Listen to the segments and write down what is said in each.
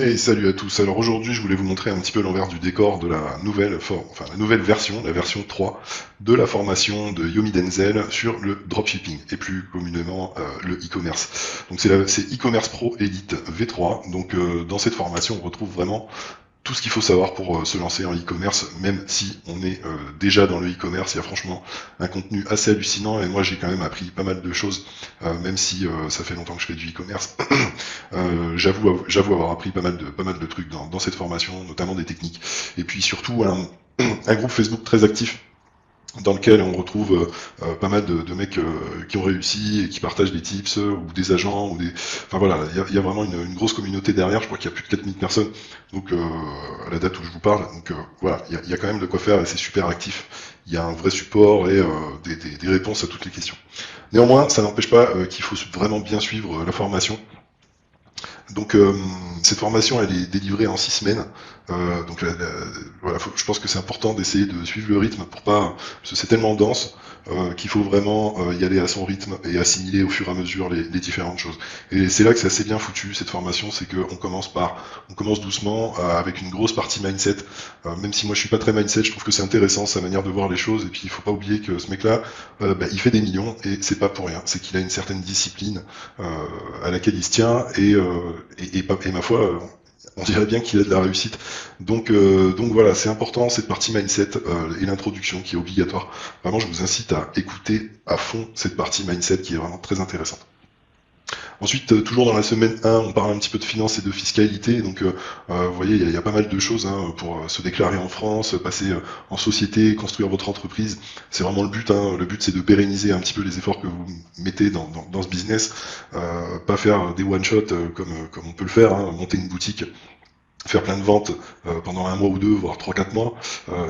Et salut à tous. Alors aujourd'hui, je voulais vous montrer un petit peu l'envers du décor de la nouvelle version, la version 3 de la formation de Yomi Denzel sur le dropshipping et plus communément le e-commerce. Donc c'est e-commerce pro Elite V3. Donc dans cette formation, on retrouve vraiment tout ce qu'il faut savoir pour se lancer en e-commerce, même si on est déjà dans le e-commerce. Il y a franchement un contenu assez hallucinant et moi j'ai quand même appris pas mal de choses, même si ça fait longtemps que je fais du e-commerce. J'avoue avoir appris pas mal de trucs dans cette formation, notamment des techniques. Et puis surtout un groupe Facebook très actif dans lequel on retrouve pas mal de mecs qui ont réussi et qui partagent des tips ou des agents ou des. Enfin voilà, il y a vraiment une grosse communauté derrière. Je crois qu'il y a plus de 4000 personnes. Donc à la date où je vous parle. Donc voilà, il y a quand même de quoi faire et c'est super actif. Il y a un vrai support et des réponses à toutes les questions. Néanmoins, ça n'empêche pas qu'il faut vraiment bien suivre la formation. Donc cette formation elle est délivrée en 6 semaines. Donc voilà, je pense que c'est important d'essayer de suivre le rythme pour pas, parce que c'est tellement dense qu'il faut vraiment y aller à son rythme et assimiler au fur et à mesure les différentes choses. Et c'est là que c'est assez bien foutu cette formation, c'est qu'on on commence doucement avec une grosse partie mindset. Même si moi je suis pas très mindset, je trouve que c'est intéressant sa manière de voir les choses. Et puis il faut pas oublier que ce mec-là, il fait des millions et c'est pas pour rien. C'est qu'il a une certaine discipline euh, à laquelle il se tient et ma foi, on dirait bien qu'il a de la réussite. Donc voilà, c'est important cette partie mindset et l'introduction qui est obligatoire. Vraiment, je vous incite à écouter à fond cette partie mindset qui est vraiment très intéressante. Ensuite, toujours dans la semaine 1, on parle un petit peu de finance et de fiscalité. Donc, vous voyez, il y a pas mal de choses hein, pour se déclarer en France, passer en société, construire votre entreprise. C'est vraiment le but. Hein. Le but, c'est de pérenniser un petit peu les efforts que vous mettez dans ce business. Pas faire des one-shot comme on peut le faire, hein, monter une boutique faire plein de ventes pendant un mois ou deux, voire 3-4 mois,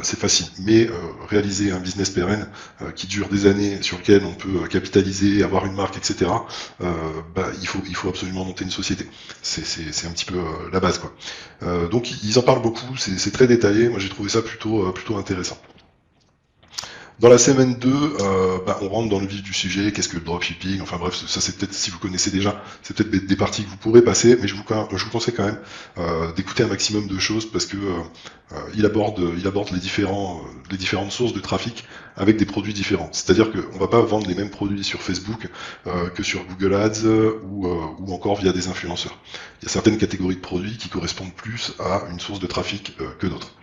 c'est facile. Mais réaliser un business pérenne qui dure des années, sur lequel on peut capitaliser, avoir une marque, etc., il faut absolument monter une société. C'est un petit peu la base, quoi. Donc ils en parlent beaucoup, c'est très détaillé. Moi j'ai trouvé ça plutôt intéressant. Dans la semaine 2, on rentre dans le vif du sujet, qu'est-ce que le dropshipping, enfin bref, ça c'est peut-être, si vous connaissez déjà, c'est peut-être des parties que vous pourrez passer, mais je vous conseille quand même d'écouter un maximum de choses parce que il aborde les différentes sources de trafic avec des produits différents. C'est-à-dire qu'on va pas vendre les mêmes produits sur Facebook que sur Google Ads ou encore via des influenceurs. Il y a certaines catégories de produits qui correspondent plus à une source de trafic que d'autres.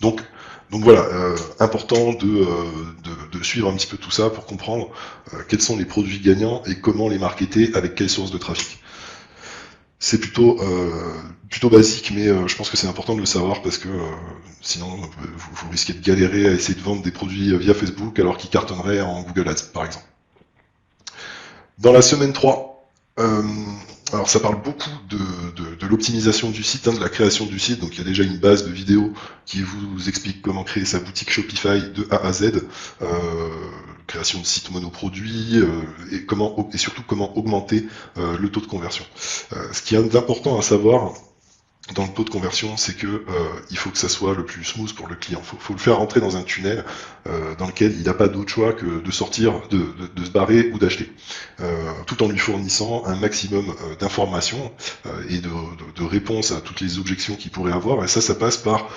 Donc, donc voilà, important de suivre un petit peu tout ça pour comprendre quels sont les produits gagnants et comment les marketer avec quelle source de trafic. C'est plutôt basique, mais je pense que c'est important de le savoir parce que sinon vous risquez de galérer à essayer de vendre des produits via Facebook alors qu'ils cartonneraient en Google Ads par exemple. Dans la semaine 3, alors ça parle beaucoup de l'optimisation du site, hein, de la création du site. Donc il y a déjà une base de vidéos qui vous explique comment créer sa boutique Shopify de A à Z, création de site monoproduit et surtout comment augmenter le taux de conversion. Ce qui est important à savoir dans le taux de conversion, c'est que il faut que ça soit le plus smooth pour le client. Faut le faire rentrer dans un tunnel dans lequel il n'a pas d'autre choix que de sortir, de se barrer ou d'acheter, tout en lui fournissant un maximum d'informations et de réponses à toutes les objections qu'il pourrait avoir. Et ça passe par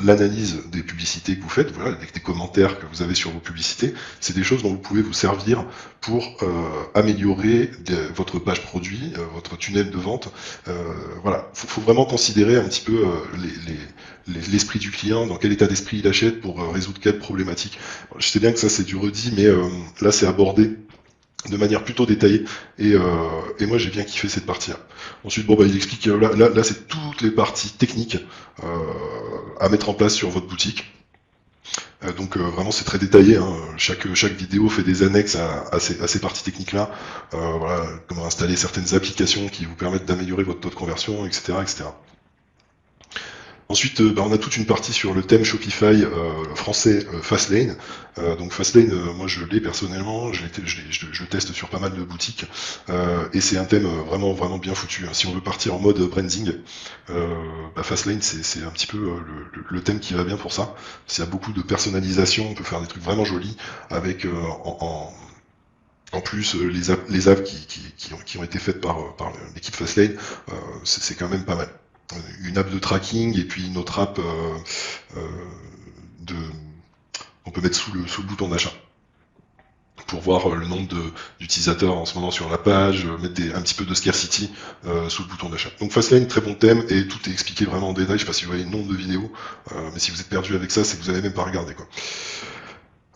l'analyse des publicités que vous faites, voilà, avec des commentaires que vous avez sur vos publicités. C'est des choses dont vous pouvez vous servir pour améliorer votre page produit, votre tunnel de vente. Voilà, faut vraiment considérer un petit peu l'esprit du client, dans quel état d'esprit il achète pour résoudre quelle problématique. Je sais bien que ça c'est du redit, mais là c'est abordé de manière plutôt détaillée et moi j'ai bien kiffé cette partie-là. Ensuite il explique là c'est toutes les parties techniques à mettre en place sur votre boutique. Donc vraiment c'est très détaillé, hein. Chaque vidéo fait des annexes à ces parties techniques là, voilà, comment installer certaines applications qui vous permettent d'améliorer votre taux de conversion, etc. etc. Ensuite, on a toute une partie sur le thème Shopify français Fastlane. Donc Fastlane, moi je l'ai personnellement, je le teste sur pas mal de boutiques, et c'est un thème vraiment bien foutu. Hein. Si on veut partir en mode branding, Fastlane c'est un petit peu le thème qui va bien pour ça. Il y a beaucoup de personnalisation, on peut faire des trucs vraiment jolis avec En plus, les apps qui ont été faites par l'équipe Fastlane, c'est quand même pas mal. Une app de tracking et puis une autre app euh, de, on peut mettre sous le bouton d'achat pour voir le nombre d'utilisateurs en ce moment sur la page, mettre un petit peu de scarcity sous le bouton d'achat. Donc Fastlane, très bon thème, et tout est expliqué vraiment en détail. Je sais pas si vous voyez le nombre de vidéos, mais si vous êtes perdu avec ça, c'est que vous n'avez même pas regardé, quoi.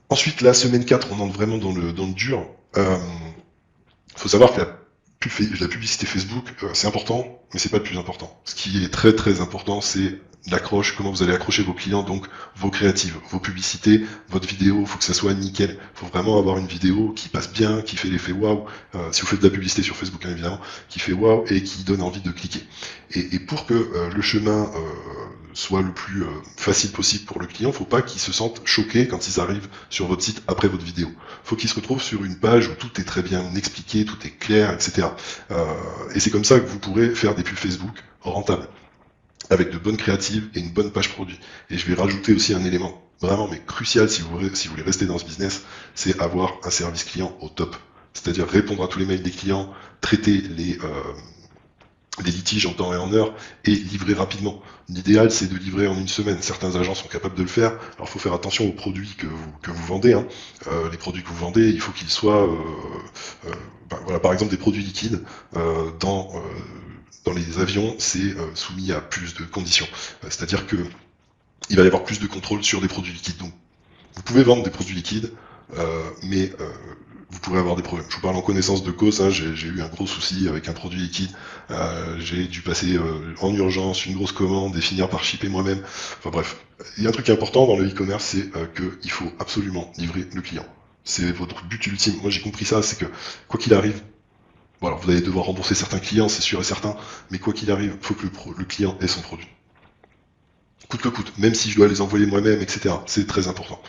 Ensuite, la semaine 4, on entre vraiment dans le dur. Faut savoir que la publicité Facebook, c'est important, mais c'est pas le plus important. Ce qui est très très important, c'est l'accroche, comment vous allez accrocher vos clients, donc vos créatives, vos publicités, votre vidéo, il faut que ça soit nickel. Il faut vraiment avoir une vidéo qui passe bien, qui fait l'effet waouh, si vous faites de la publicité sur Facebook, hein, évidemment, qui fait waouh et qui donne envie de cliquer. Et pour que le chemin soit le plus facile possible pour le client, faut pas qu'ils se sentent choqués quand ils arrivent sur votre site après votre vidéo. Faut qu'ils se retrouvent sur une page où tout est très bien expliqué, tout est clair, etc. Et c'est comme ça que vous pourrez faire des pubs Facebook rentables, avec de bonnes créatives et une bonne page produit. Et je vais rajouter aussi un élément vraiment mais crucial si vous voulez rester dans ce business, c'est avoir un service client au top. C'est-à-dire répondre à tous les mails des clients, traiter les litiges en temps et en heure et livrer rapidement. L'idéal, c'est de livrer en une semaine. Certains agents sont capables de le faire. Alors, il faut faire attention aux produits que vous vendez, hein. Les produits que vous vendez, il faut qu'ils soient, voilà, par exemple, des produits liquides dans les avions, c'est soumis à plus de conditions. C'est-à-dire que il va y avoir plus de contrôle sur des produits liquides. Donc, vous pouvez vendre des produits liquides, mais vous pourrez avoir des problèmes. Je vous parle en connaissance de cause, hein, j'ai eu un gros souci avec un produit liquide, j'ai dû passer en urgence une grosse commande et finir par shipper moi-même. Enfin bref, il y a un truc important dans le e-commerce, c'est qu'il faut absolument livrer le client. C'est votre but ultime. Moi j'ai compris ça, c'est que quoi qu'il arrive, voilà, vous allez devoir rembourser certains clients, c'est sûr et certain, mais quoi qu'il arrive, il faut que le client ait son produit. Coûte que coûte, même si je dois les envoyer moi-même, etc. C'est très important.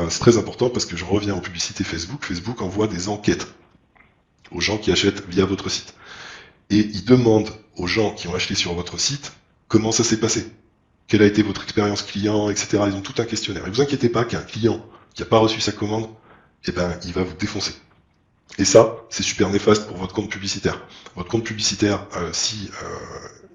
C'est très important parce que je reviens aux publicités Facebook. Facebook envoie des enquêtes aux gens qui achètent via votre site. Et ils demandent aux gens qui ont acheté sur votre site comment ça s'est passé. Quelle a été votre expérience client, etc. Ils ont tout un questionnaire. Et vous inquiétez pas qu'un client qui n'a pas reçu sa commande, eh ben, il va vous défoncer. Et ça, c'est super néfaste pour votre compte publicitaire. Votre compte publicitaire, si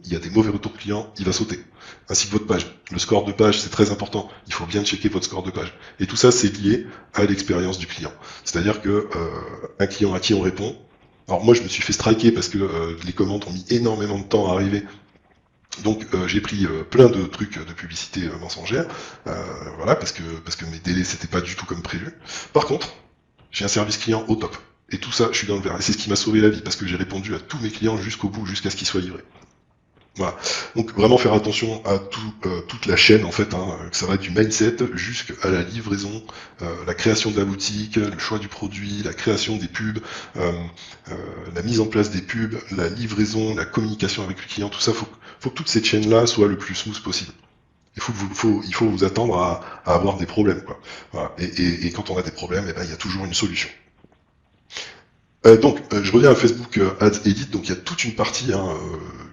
il y a des mauvais retours clients, il va sauter. Ainsi que votre page. Le score de page, c'est très important. Il faut bien checker votre score de page. Et tout ça, c'est lié à l'expérience du client. C'est-à-dire que un client à qui on répond. Alors moi, je me suis fait striker parce que les commandes ont mis énormément de temps à arriver. Donc j'ai pris plein de trucs de publicité mensongère, voilà, parce que mes délais c'était pas du tout comme prévu. Par contre, j'ai un service client au top. Et tout ça, je suis dans le vert. Et c'est ce qui m'a sauvé la vie, parce que j'ai répondu à tous mes clients jusqu'au bout, jusqu'à ce qu'ils soient livrés. Voilà. Donc vraiment faire attention à toute la chaîne en fait, hein, que ça va du mindset jusqu'à la livraison, la création de la boutique, le choix du produit, la création des pubs, la mise en place des pubs, la livraison, la communication avec le client, tout ça, faut que toute cette chaîne-là soit le plus smooth possible. Il faut vous attendre à avoir des problèmes, quoi. Voilà. Et quand on a des problèmes, eh ben, il y a toujours une solution. Je reviens à Facebook Ads Edit. Donc, il y a toute une partie hein,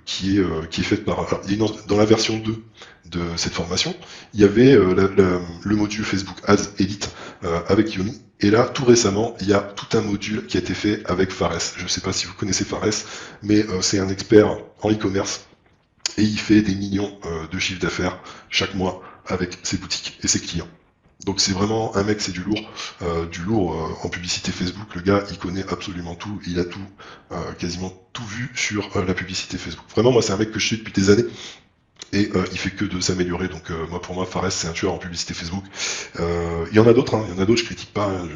qui est faite par. Alors, dans la version 2 de cette formation, il y avait le module Facebook Ads Edit avec Yomi. Et là, tout récemment, il y a tout un module qui a été fait avec Fares. Je ne sais pas si vous connaissez Fares, mais c'est un expert en e-commerce et il fait des millions de chiffres d'affaires chaque mois avec ses boutiques et ses clients. Donc c'est vraiment un mec, c'est du lourd en publicité Facebook. Le gars, il connaît absolument tout, il a tout, quasiment tout vu sur la publicité Facebook. Vraiment, moi, c'est un mec que je suis depuis des années et il fait que de s'améliorer. Donc pour moi, Fares, c'est un tueur en publicité Facebook. Il y en a d'autres, hein, il y en a d'autres, je critique pas. Hein,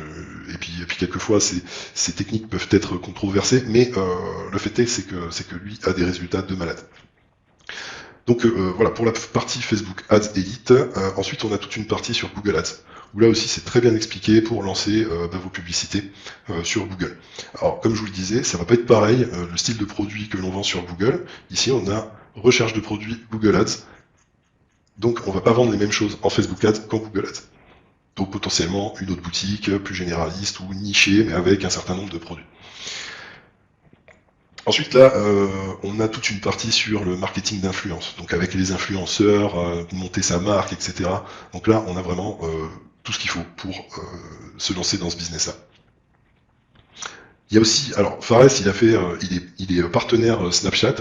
et puis quelquefois, ces techniques peuvent être controversées, mais le fait est, c'est que lui a des résultats de malade. Donc voilà, pour la partie Facebook Ads Edit. Ensuite, on a toute une partie sur Google Ads, où là aussi c'est très bien expliqué pour lancer vos publicités sur Google. Alors, comme je vous le disais, ça va pas être pareil, le style de produit que l'on vend sur Google. Ici, on a recherche de produits Google Ads. Donc, on va pas vendre les mêmes choses en Facebook Ads qu'en Google Ads. Donc, potentiellement, une autre boutique plus généraliste ou nichée, mais avec un certain nombre de produits. Ensuite, là, on a toute une partie sur le marketing d'influence, donc avec les influenceurs, monter sa marque, etc. Donc là, on a vraiment tout ce qu'il faut pour se lancer dans ce business-là. Il y a aussi, alors Fares, il est partenaire Snapchat,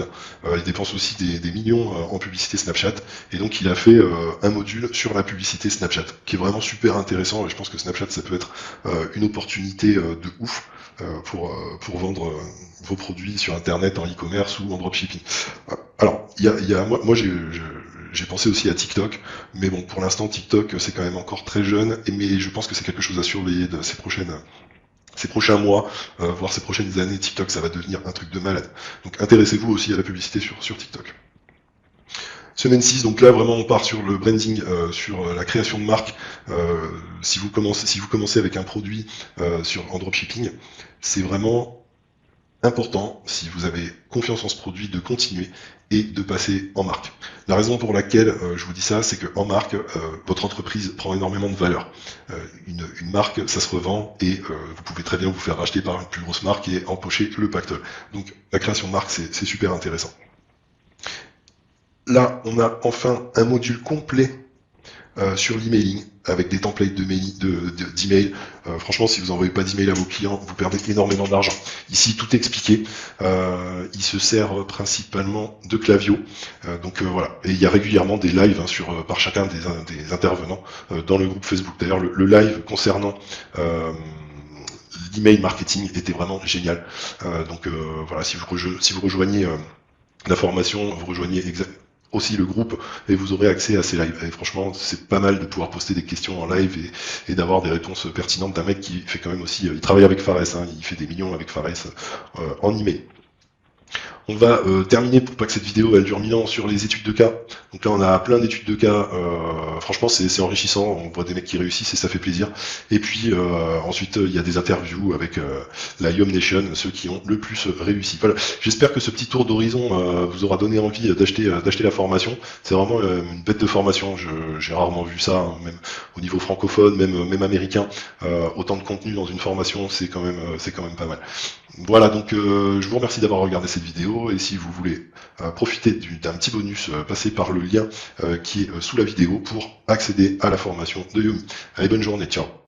il dépense aussi des millions en publicité Snapchat, et donc il a fait un module sur la publicité Snapchat, qui est vraiment super intéressant, et je pense que Snapchat, ça peut être une opportunité de ouf pour vendre vos produits sur Internet, en e-commerce ou en dropshipping. Alors, moi j'ai pensé aussi à TikTok, mais bon, pour l'instant, TikTok, c'est quand même encore très jeune, mais je pense que c'est quelque chose à surveiller de ces prochains mois, voire ces prochaines années. TikTok, ça va devenir un truc de malade. Donc intéressez-vous aussi à la publicité sur TikTok. Semaine 6, donc là vraiment on part sur le branding, sur la création de marque. Si vous commencez avec un produit en dropshipping, c'est vraiment important, si vous avez confiance en ce produit, de continuer et de passer en marque. La raison pour laquelle je vous dis ça, c'est qu'en marque, votre entreprise prend énormément de valeur. Une marque, ça se revend et vous pouvez très bien vous faire racheter par une plus grosse marque et empocher le pactole. Donc la création de marque, c'est super intéressant. Là, on a enfin un module complet sur l'emailing avec des templates d'email. Franchement, si vous n'envoyez pas d'email à vos clients, vous perdez énormément d'argent. Ici, tout est expliqué. Il se sert principalement de Klaviyo. Donc voilà. Et il y a régulièrement des lives par chacun des intervenants dans le groupe Facebook. D'ailleurs, le live concernant l'email marketing était vraiment génial. Donc voilà, si vous rejoignez la formation, vous rejoignez aussi le groupe et vous aurez accès à ces lives. Et franchement, c'est pas mal de pouvoir poster des questions en live et d'avoir des réponses pertinentes d'un mec qui fait quand même aussi, il travaille avec Fares, hein, il fait des millions avec Fares en email. On va terminer, pour pas que cette vidéo elle dure 1000 ans, sur les études de cas. Donc là on a plein d'études de cas, franchement c'est enrichissant, on voit des mecs qui réussissent et ça fait plaisir. Et puis ensuite il y a des interviews avec la Yom Nation, ceux qui ont le plus réussi. Voilà, j'espère que ce petit tour d'horizon vous aura donné envie d'acheter la formation. C'est vraiment une bête de formation, j'ai rarement vu ça, hein, même au niveau francophone, même américain. Autant de contenu dans une formation, c'est quand même pas mal. Voilà, donc je vous remercie d'avoir regardé cette vidéo, et si vous voulez profiter d'un petit bonus, passez par le lien qui est sous la vidéo pour accéder à la formation de Yomi. Allez, bonne journée, ciao.